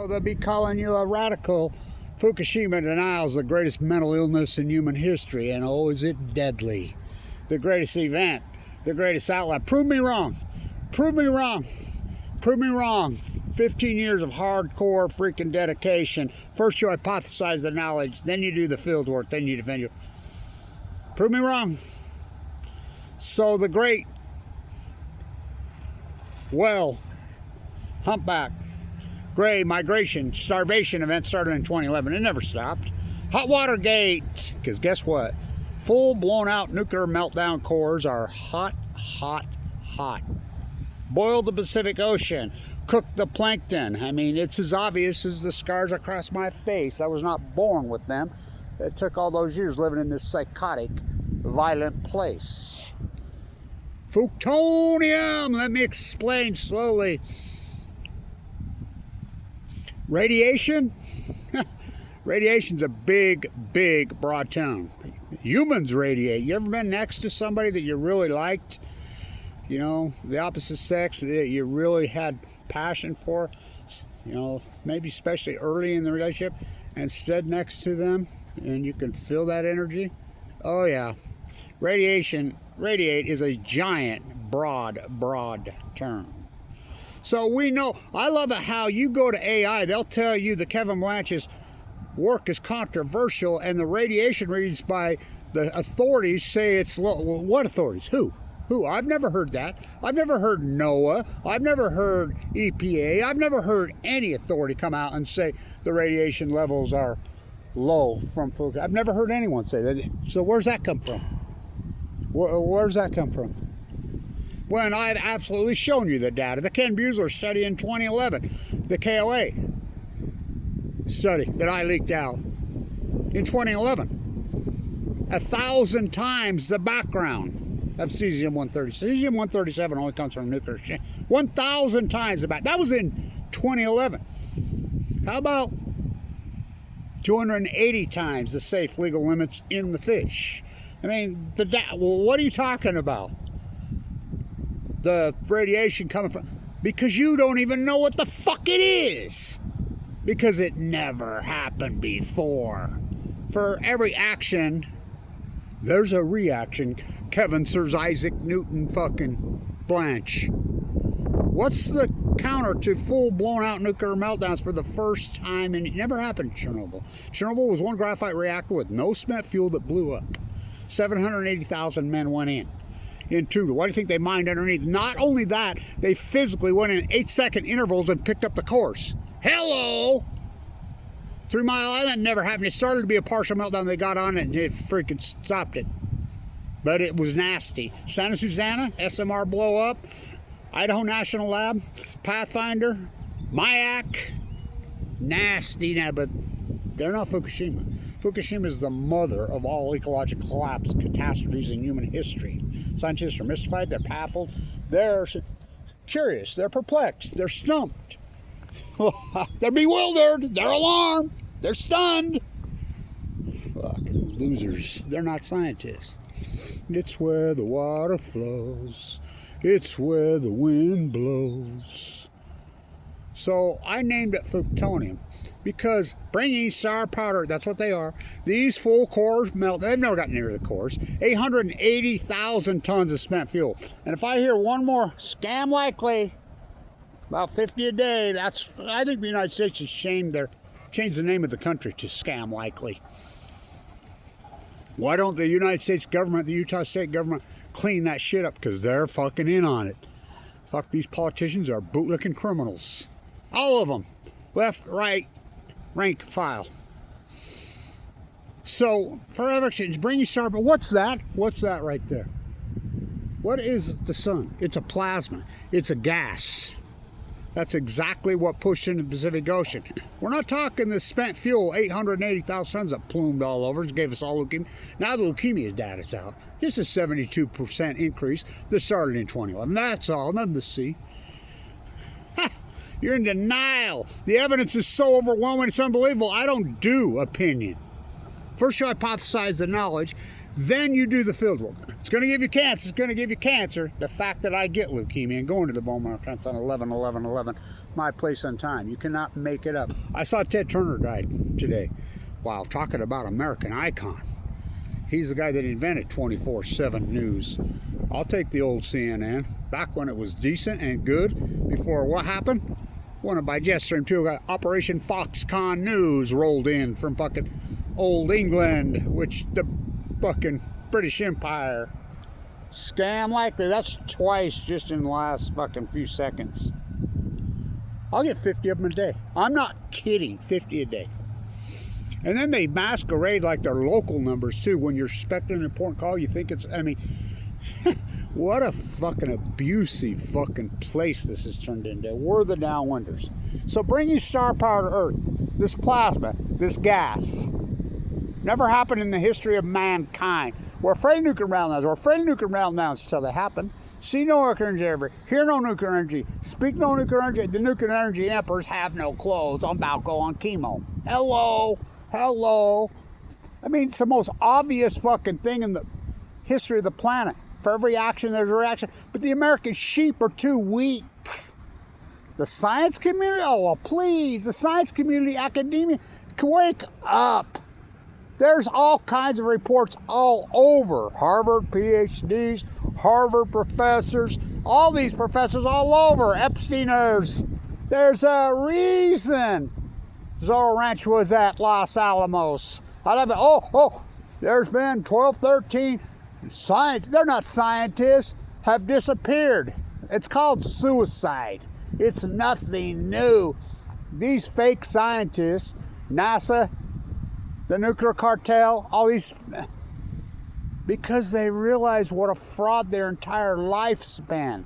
They'll be calling you a radical. Fukushima denial is the greatest mental illness in human history, and oh, is it deadly. The greatest event, the greatest outlet. Prove me wrong. Prove me wrong. Prove me wrong. 15 years of hardcore freaking dedication. First you hypothesize the knowledge, then you do the field work, then you defend you. Prove me wrong. So the great, humpback, gray migration, starvation event started in 2011. It never stopped. Hot water gate, because guess what? Full blown out nuclear meltdown cores are hot, hot, hot. Boiled the Pacific Ocean, cooked the plankton. I mean, it's as obvious as the scars across my face. I was not born with them. It took all those years living in this psychotic, violent place. Plutonium, let me explain slowly. Radiation? Radiation's a big, big, broad term. Humans radiate. You ever been next to somebody that you really liked? You know, the opposite sex that you really had passion for? You know, maybe especially early in the relationship, and stood next to them, and you can feel that energy? Oh yeah. Radiate is a giant, broad term. So we know, I love it how you go to AI, they'll tell you that Kevin Blanch's work is controversial, and the radiation reads by the authorities say it's low. Well, what authorities? Who? I've never heard that. I've never heard NOAA. I've never heard EPA. I've never heard any authority come out and say the radiation levels are low from Fukushima. I've never heard anyone say that. So where's that come from? Where's that come from? When I've absolutely shown you the data. The Ken Buesler study in 2011. The KOA study that I leaked out in 2011. 1,000 times the background of cesium-137. Cesium-137 only comes from nuclear exchange. 1,000 times the back. That was in 2011. How about 280 times the safe legal limits in the fish? I mean, well, what are you talking about? The radiation coming from, because you don't even know what the fuck it is, because it never happened before. For every action, there's a reaction. Kevin Sir Isaac Newton fucking Blanch. What's the counter to full blown out nuclear meltdowns for the first time? And it never happened in Chernobyl. Chernobyl was one graphite reactor with no spent fuel that blew up. 780,000 men went in. Into, why do you think they mined underneath? Not only that, they physically went in 8-second intervals and picked up the course. Hello! 3 Mile Island never happened. It started to be a partial meltdown. They got on it and it freaking stopped it. But it was nasty. Santa Susana, SMR blow up. Idaho National Lab, Pathfinder, Mayak. Nasty now, but they're not Fukushima. Fukushima is the mother of all ecological collapse catastrophes in human history. Scientists are mystified, they're baffled, they're curious, they're perplexed, they're stumped. They're bewildered, they're alarmed, they're stunned. Fucking losers, they're not scientists. It's where the water flows, it's where the wind blows. So I named it plutonium because bringing sour powder, that's what they are. These full cores melt, they've never gotten near the cores. 880,000 tons of spent fuel. And if I hear one more scam likely, about 50 a day, I think the United States has changed the name of the country to scam likely. Why don't the United States government, the Utah state government, clean that shit up? Because they're fucking in on it. Fuck, these politicians are bootlicking criminals. All of them. Left, right, rank, file. So, forever exchange, bringing star, but what's that? What's that right there? What is the sun? It's a plasma. It's a gas. That's exactly what pushed into the Pacific Ocean. We're not talking the spent fuel, 880,000 tons that plumed all over and gave us all leukemia. Now the leukemia data's out. Just a 72% increase that started in 2011. That's all, nothing to see. You're in denial. The evidence is so overwhelming, it's unbelievable. I don't do opinion. First you hypothesize the knowledge, Then you do the field work. It's going to give you cancer. It's going to give you cancer. The fact that I get leukemia and going to the bone marrow transplant on 11/11/11, my place on time. You cannot make it up. I saw Ted Turner died today. Wow, talking about American icon. He's the guy that invented 24/7 news. I'll take the old CNN. Back when it was decent and good. Before what happened? One of my jet stream too. Operation Foxconn News rolled in from fucking old England, which the fucking British Empire scam like that. That's twice just in the last fucking few seconds. I'll get 50 of them a day. I'm not kidding. 50 a day. And then they masquerade like they're local numbers too. When you're expecting an important call, you think it's, I mean, what a fucking abusive fucking place this has turned into. We're the downwinders. So bringing star power to Earth, this plasma, this gas, never happened in the history of mankind. We're afraid of nuclear meltdowns. We're afraid of nuclear meltdowns until they happen. See no nuclear energy ever. Hear no nuclear energy. Speak no nuclear energy. The nuclear energy emperors have no clothes. I'm about to go on chemo. Hello. Hello. I mean, it's the most obvious fucking thing in the history of the planet. For every action, there's a reaction. But the American sheep are too weak. The science community, oh, well, please. The science community, academia, wake up. There's all kinds of reports all over. Harvard PhDs, Harvard professors, all these professors all over. Epsteiners. There's a reason Zorro Ranch was at Los Alamos. I love it. Oh, there's been 12, 13 science. They're not scientists, have disappeared. It's called suicide. It's nothing new. These fake scientists, NASA, the nuclear cartel, all these, because they realize what a fraud their entire lifespan.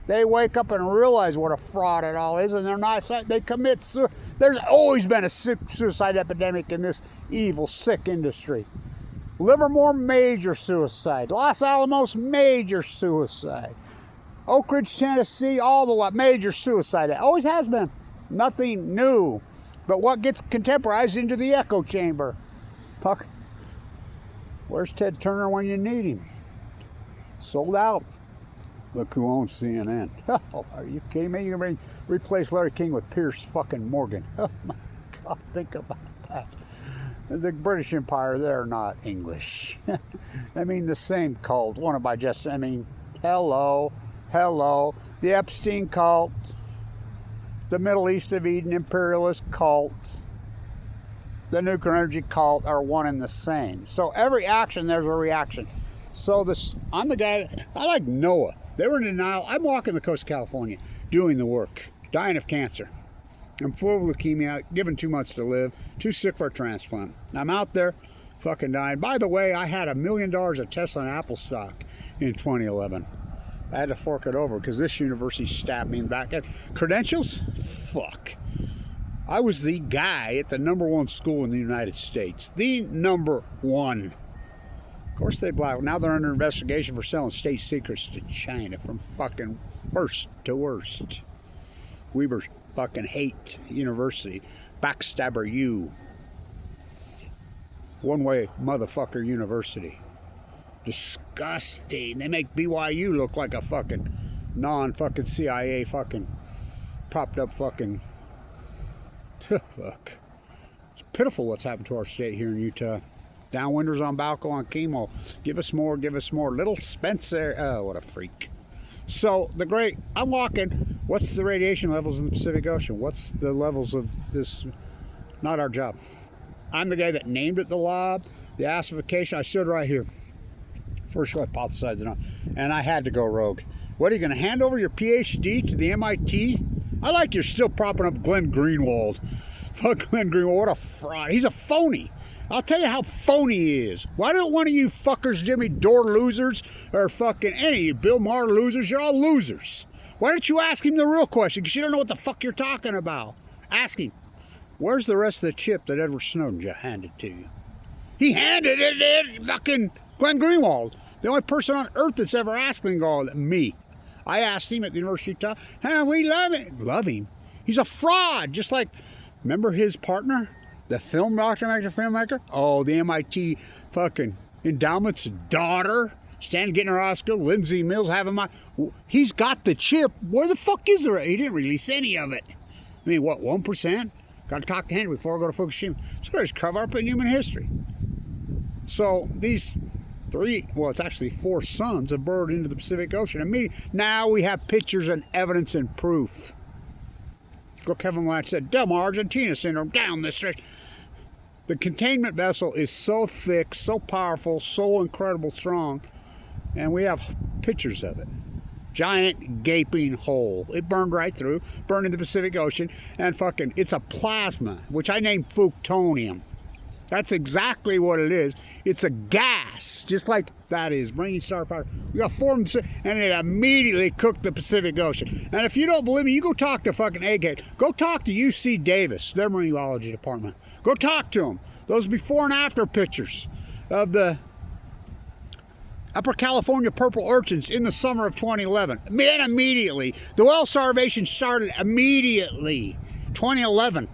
They wake up and realize what a fraud it all is, and they're not, they commit suicide. There's always been a suicide epidemic in this evil, sick industry. Livermore, major suicide. Los Alamos, major suicide. Oak Ridge, Tennessee, all the way, major suicide. It always has been. Nothing new. But what gets contemporized into the echo chamber? Fuck. Where's Ted Turner when you need him? Sold out. Look who owns CNN. Oh, are you kidding me? You're going to replace Larry King with Pierce fucking Morgan. Oh my God, think about that. The British Empire, they're not English. I mean, the same cult. One of my just, I mean, hello. The Epstein cult, the Middle East of Eden imperialist cult, the nuclear energy cult are one and the same. So every action, there's a reaction. So this, I'm the guy, I like Noah. They were in denial. I'm walking the coast of California, doing the work, dying of cancer. I'm full of leukemia, given 2 months to live, too sick for a transplant. I'm out there, fucking dying. By the way, I had $1 million of Tesla and Apple stock in 2011. I had to fork it over because this university stabbed me in the back. Credentials? Fuck. I was the guy at the #1 school in the United States. The #1. Of course they black. Now they're under investigation for selling state secrets to China from fucking worst to worst. Weber fucking hate university. Backstabber you. One way motherfucker university. Disgusting. They make BYU look like a fucking non-fucking CIA fucking propped up fucking fuck. It's pitiful what's happened to our state here in Utah. Downwinders on Balco on chemo. Give us more, give us more. Little Spencer. Oh, what a freak. So, the great, I'm walking. What's the radiation levels in the Pacific Ocean? What's the levels of this? Not our job. I'm the guy that named it the lob, the acidification. I stood right here. First hypothesizing, and I had to go rogue. What, are you going to hand over your PhD to the MIT? I like you're still propping up Glenn Greenwald. Fuck Glenn Greenwald, what a fraud. He's a phony. I'll tell you how phony he is. Why don't one of you fuckers, Jimmy Dore losers, or fucking any of you Bill Maher losers, you're all losers. Why don't you ask him the real question? Because you don't know what the fuck you're talking about. Ask him, where's the rest of the chip that Edward Snowden just handed to you? He handed it to fucking Glenn Greenwald. The only person on earth that's ever asked Glenn Greenwald, me. I asked him at the University of Utah, hey, we love him. Love him. He's a fraud, just like, remember his partner? The film doctor, filmmaker? Oh, the MIT fucking Endowment's daughter, standing getting her Oscar. Lindsay Mills having my... He's got the chip. Where the fuck is it? He didn't release any of it. I mean, what, 1%? Got to talk to Henry before I go to Fukushima. It's the greatest cover-up in human history. So these it's actually 4 sons have burrowed into the Pacific Ocean. Immediately, now we have pictures and evidence and proof. What Kevin Latch said, Delma Argentina syndrome down the stretch. The containment vessel is so thick, so powerful, so incredible strong, and we have pictures of it. Giant gaping hole. It burned right through, burned in the Pacific Ocean, and fucking, it's a plasma, which I named plutonium. That's exactly what it is. It's a gas, just like that is, bringing star power. You got formed, and it immediately cooked the Pacific Ocean. And if you don't believe me, you go talk to fucking Agate. Go talk to UC Davis, their marine biology department. Go talk to them. Those before and after pictures of the Upper California purple urchins in the summer of 2011. Man, immediately. The whale starvation started immediately. 2011.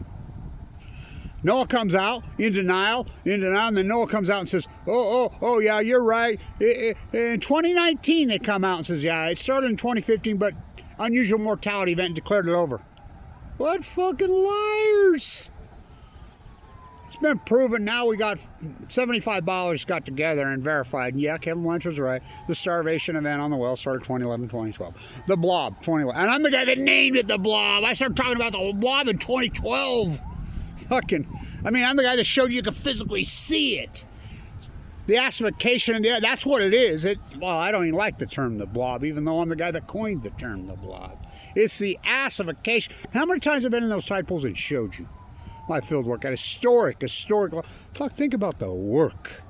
Noah comes out in denial, and then Noah comes out and says, oh, yeah, you're right. In 2019, they come out and says, yeah, it started in 2015, but unusual mortality event declared it over. What fucking liars? It's been proven. Now we got 75 biologists got together and verified. Yeah, Kevin Lynch was right. The starvation event on the well started 2011, 2012. The blob, 2011. And I'm the guy that named it the blob. I started talking about the blob in 2012. I'm the guy that showed you could physically see it. The acidification, that's what it is. I don't even like the term the blob, even though I'm the guy that coined the term the blob. It's the acidification. How many times have I been in those tide pools and showed you my field work at historic. Fuck, think about the work.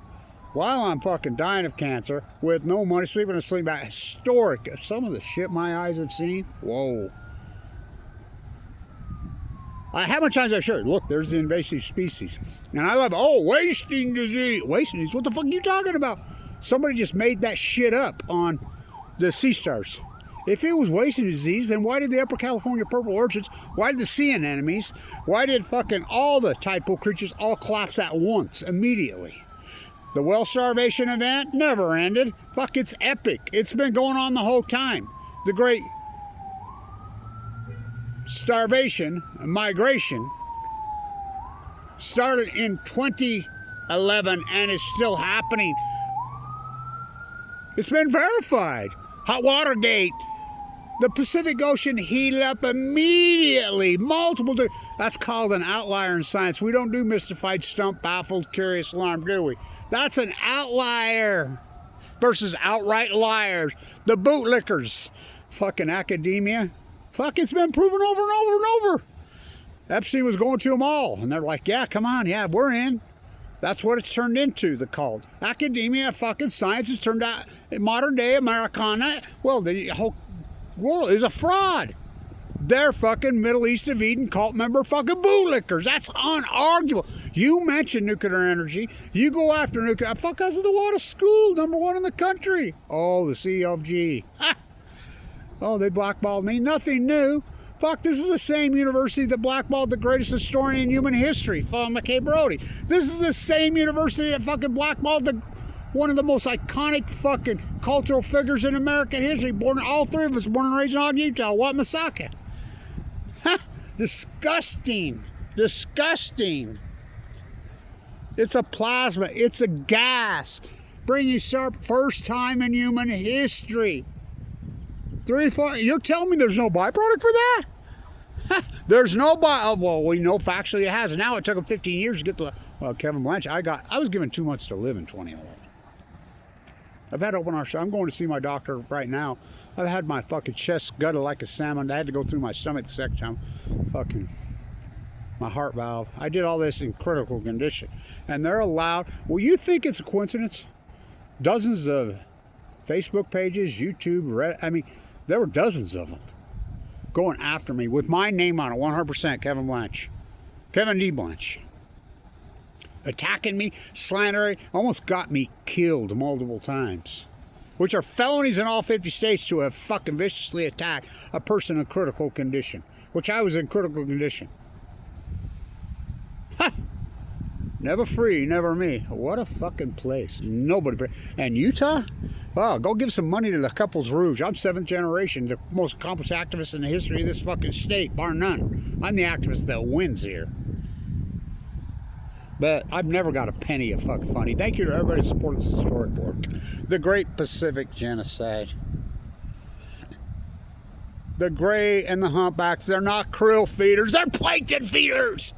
While I'm fucking dying of cancer with no money, sleeping in a sleep bag, historic. Some of the shit my eyes have seen, whoa. How many times I showed? Look, there's the invasive species. And I love, wasting disease. Wasting disease? What the fuck are you talking about? Somebody just made that shit up on the sea stars. If it was wasting disease, then why did the Upper California purple urchins, why did the sea anemones, why did fucking all the tide pool creatures all collapse at once, immediately? The whale starvation event never ended. Fuck, it's epic. It's been going on the whole time. The great starvation, migration, started in 2011 and is still happening. It's been verified. Hot water gate. The Pacific Ocean heated up immediately. That's called an outlier in science. We don't do mystified, stumped, baffled, curious, alarmed, do we? That's an outlier versus outright liars. The bootlickers. Fucking academia. Fuck, it's been proven over and over and over. Epstein was going to them all. And they're like, yeah, come on, yeah, we're in. That's what it's turned into, the cult. Academia, fucking science has turned out, modern day Americana, well, the whole world is a fraud. They're fucking Middle East of Eden cult member fucking bootlickers. That's unarguable. You mention nuclear energy. You go after nuclear. Fuck us at the water school, #1 in the country. Oh, the CLG. Ha! Oh, they blackballed me. Nothing new. Fuck, this is the same university that blackballed the greatest historian in human history, Phil McKay Brody. This is the same university that fucking blackballed one of the most iconic fucking cultural figures in American history. All 3 of us born and raised in Ogden, Utah. Wat Masaka. Disgusting. Disgusting. It's a plasma. It's a gas. Bringing sharp first time in human history. 3 or 4. You're telling me there's no byproduct for that? There's no well, we know factually it has. And now it took them 15 years to get to Kevin Blanche. I was given 2 months to live in 2011. I've had open heart. I'm going to see my doctor right now. I've had my fucking chest gutted like a salmon. I had to go through my stomach the second time. Fucking my heart valve. I did all this in critical condition. And they're allowed. Well, you think it's a coincidence? Dozens of Facebook pages, YouTube, Reddit. There were dozens of them going after me with my name on it, 100%, Kevin Blanche. Kevin D. Blanche. Attacking me, slandering, almost got me killed multiple times. Which are felonies in all 50 states to have fucking viciously attacked a person in critical condition. Which I was in critical condition. Ha! Never free, never me. What a fucking place. Nobody. And Utah? Oh, go give some money to the Couples Rouge. I'm 7th generation, the most accomplished activist in the history of this fucking state, bar none. I'm the activist that wins here. But I've never got a penny of fucking funny. Thank you to everybody who supported this historic work. The Great Pacific Genocide. The gray and the humpbacks, they're not krill feeders, they're plankton feeders!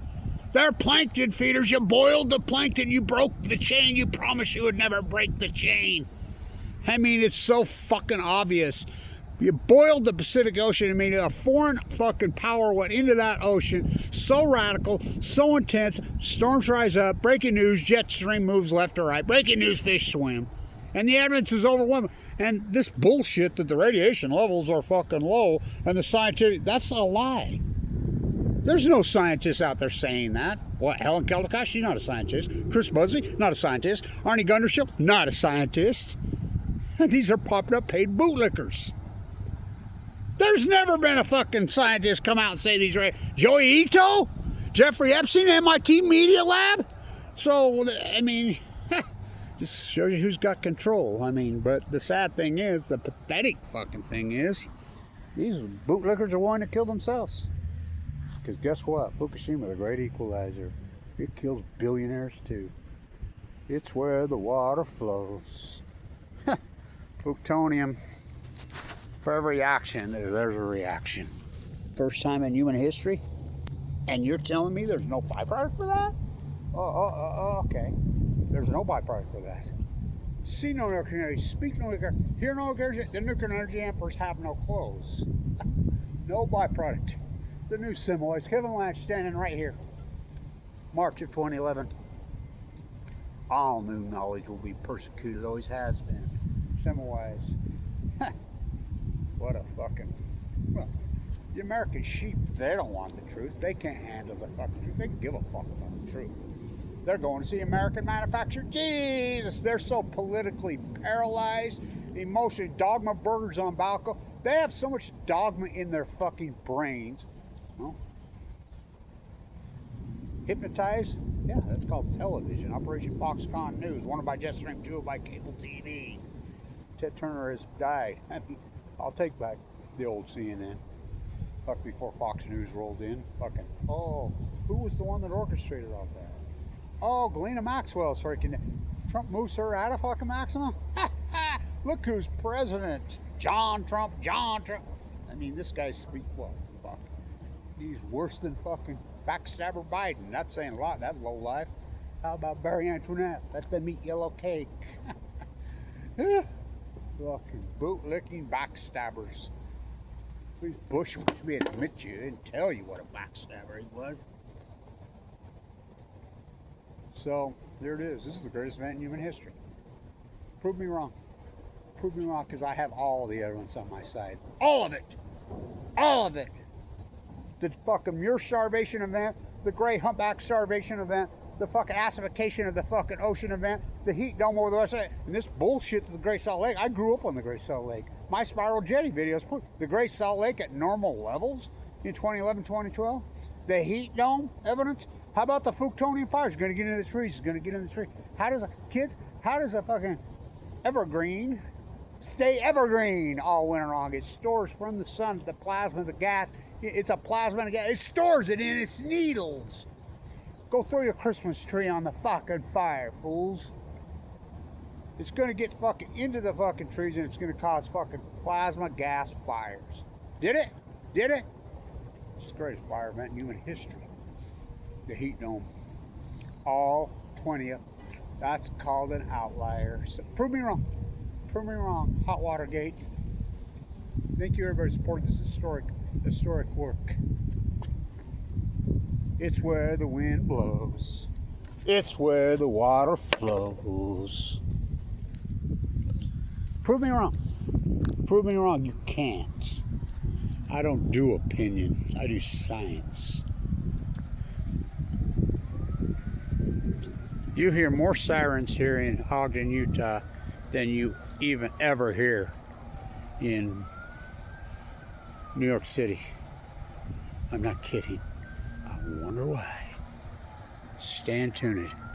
They're plankton feeders. You boiled the plankton, you broke the chain, you promised you would never break the chain. I mean, it's so fucking obvious. You boiled the Pacific Ocean. I mean, a foreign fucking power went into that ocean. So radical, so intense. Storms rise up. Breaking news, jet stream moves left or right. Breaking news, fish swim. And the evidence is overwhelming. And this bullshit that the radiation levels are fucking low and the scientific, that's a lie. There's no scientists out there saying that. What, Helen Keldicott? She's not a scientist. Chris Busby? Not a scientist. Arnie Gundership? Not a scientist. These are popped up paid bootlickers. There's never been a fucking scientist come out and say these are... Joey Ito? Jeffrey Epstein, MIT Media Lab? So, I mean, just shows you who's got control. I mean, but the sad thing is, the pathetic fucking thing is, these bootlickers are wanting to kill themselves. Because guess what? Fukushima, the great equalizer, it kills billionaires too. It's where the water flows. Plutonium. For every action, there's a reaction. First time in human history? And you're telling me there's no byproduct for that? Okay. There's no byproduct for that. See no nuclear energy, speak no nuclear, hear no nuclear energy. The nuclear energy emperors have no clothes. No byproduct. The new Semmelweis. Kevin Lange standing right here. March of 2011. All new knowledge will be persecuted, always has been. Semmelweis. What a fucking... Well, the American sheep, they don't want the truth. They can't handle the fucking truth. They can give a fuck about the truth. They're going to see American manufactured. Jesus, they're so politically paralyzed. Emotionally, dogma burgers on Balco. They have so much dogma in their fucking brains. Well, hypnotize? Yeah, that's called television. Operation Foxconn News, one by Jetstream, two by cable TV. Ted Turner has died. I mean, I'll take back the old CNN. Fuck, before Fox News rolled in. Fucking, oh, who was the one that orchestrated all that? Oh, Galena Maxwell's freaking... Trump moves her out of fucking Maxima? Ha ha! Look who's president. John Trump. I mean, this guy's speak, well, fuck. He's worse than fucking backstabber Biden. That's saying a lot, that low life. How about Barry Antoinette? Let them eat yellow cake. Fucking boot-licking backstabbers. Please, Bush wants me to admit you. Didn't tell you what a backstabber he was. So, there it is. This is the greatest event in human history. Prove me wrong. Prove me wrong, because I have all the evidence on my side. All of it! All of it! The fucking Muir starvation event, the gray humpback starvation event, the fucking acidification of the fucking ocean event, the heat dome over the west side, and this bullshit to the Great Salt Lake. I grew up on the Great Salt Lake. My spiral jetty videos put the Great Salt Lake at normal levels in 2011, 2012. The heat dome evidence. How about the Fukushima fire? It's going to get into the trees. It's going to get in the trees. How does a fucking evergreen stay evergreen all winter long? It stores from the sun the plasma, the gas. It's a plasma and gas. It stores it in its needles. Go throw your Christmas tree on the fucking fire, fools. It's going to get fucking into the fucking trees and it's going to cause fucking plasma gas fires. Did it? Did it? It's the greatest fire event in human history. The heat dome. All 20th. That's called an outlier. So, prove me wrong. Prove me wrong. Hot water gate. Thank you everybody for supporting this historic work. It's where the wind blows. It's where the water flows. Prove me wrong. Prove me wrong. You can't. I don't do opinion. I do science. You hear more sirens here in Ogden, Utah than you even ever hear in New York City. I'm not kidding. I wonder why. Stay tuned.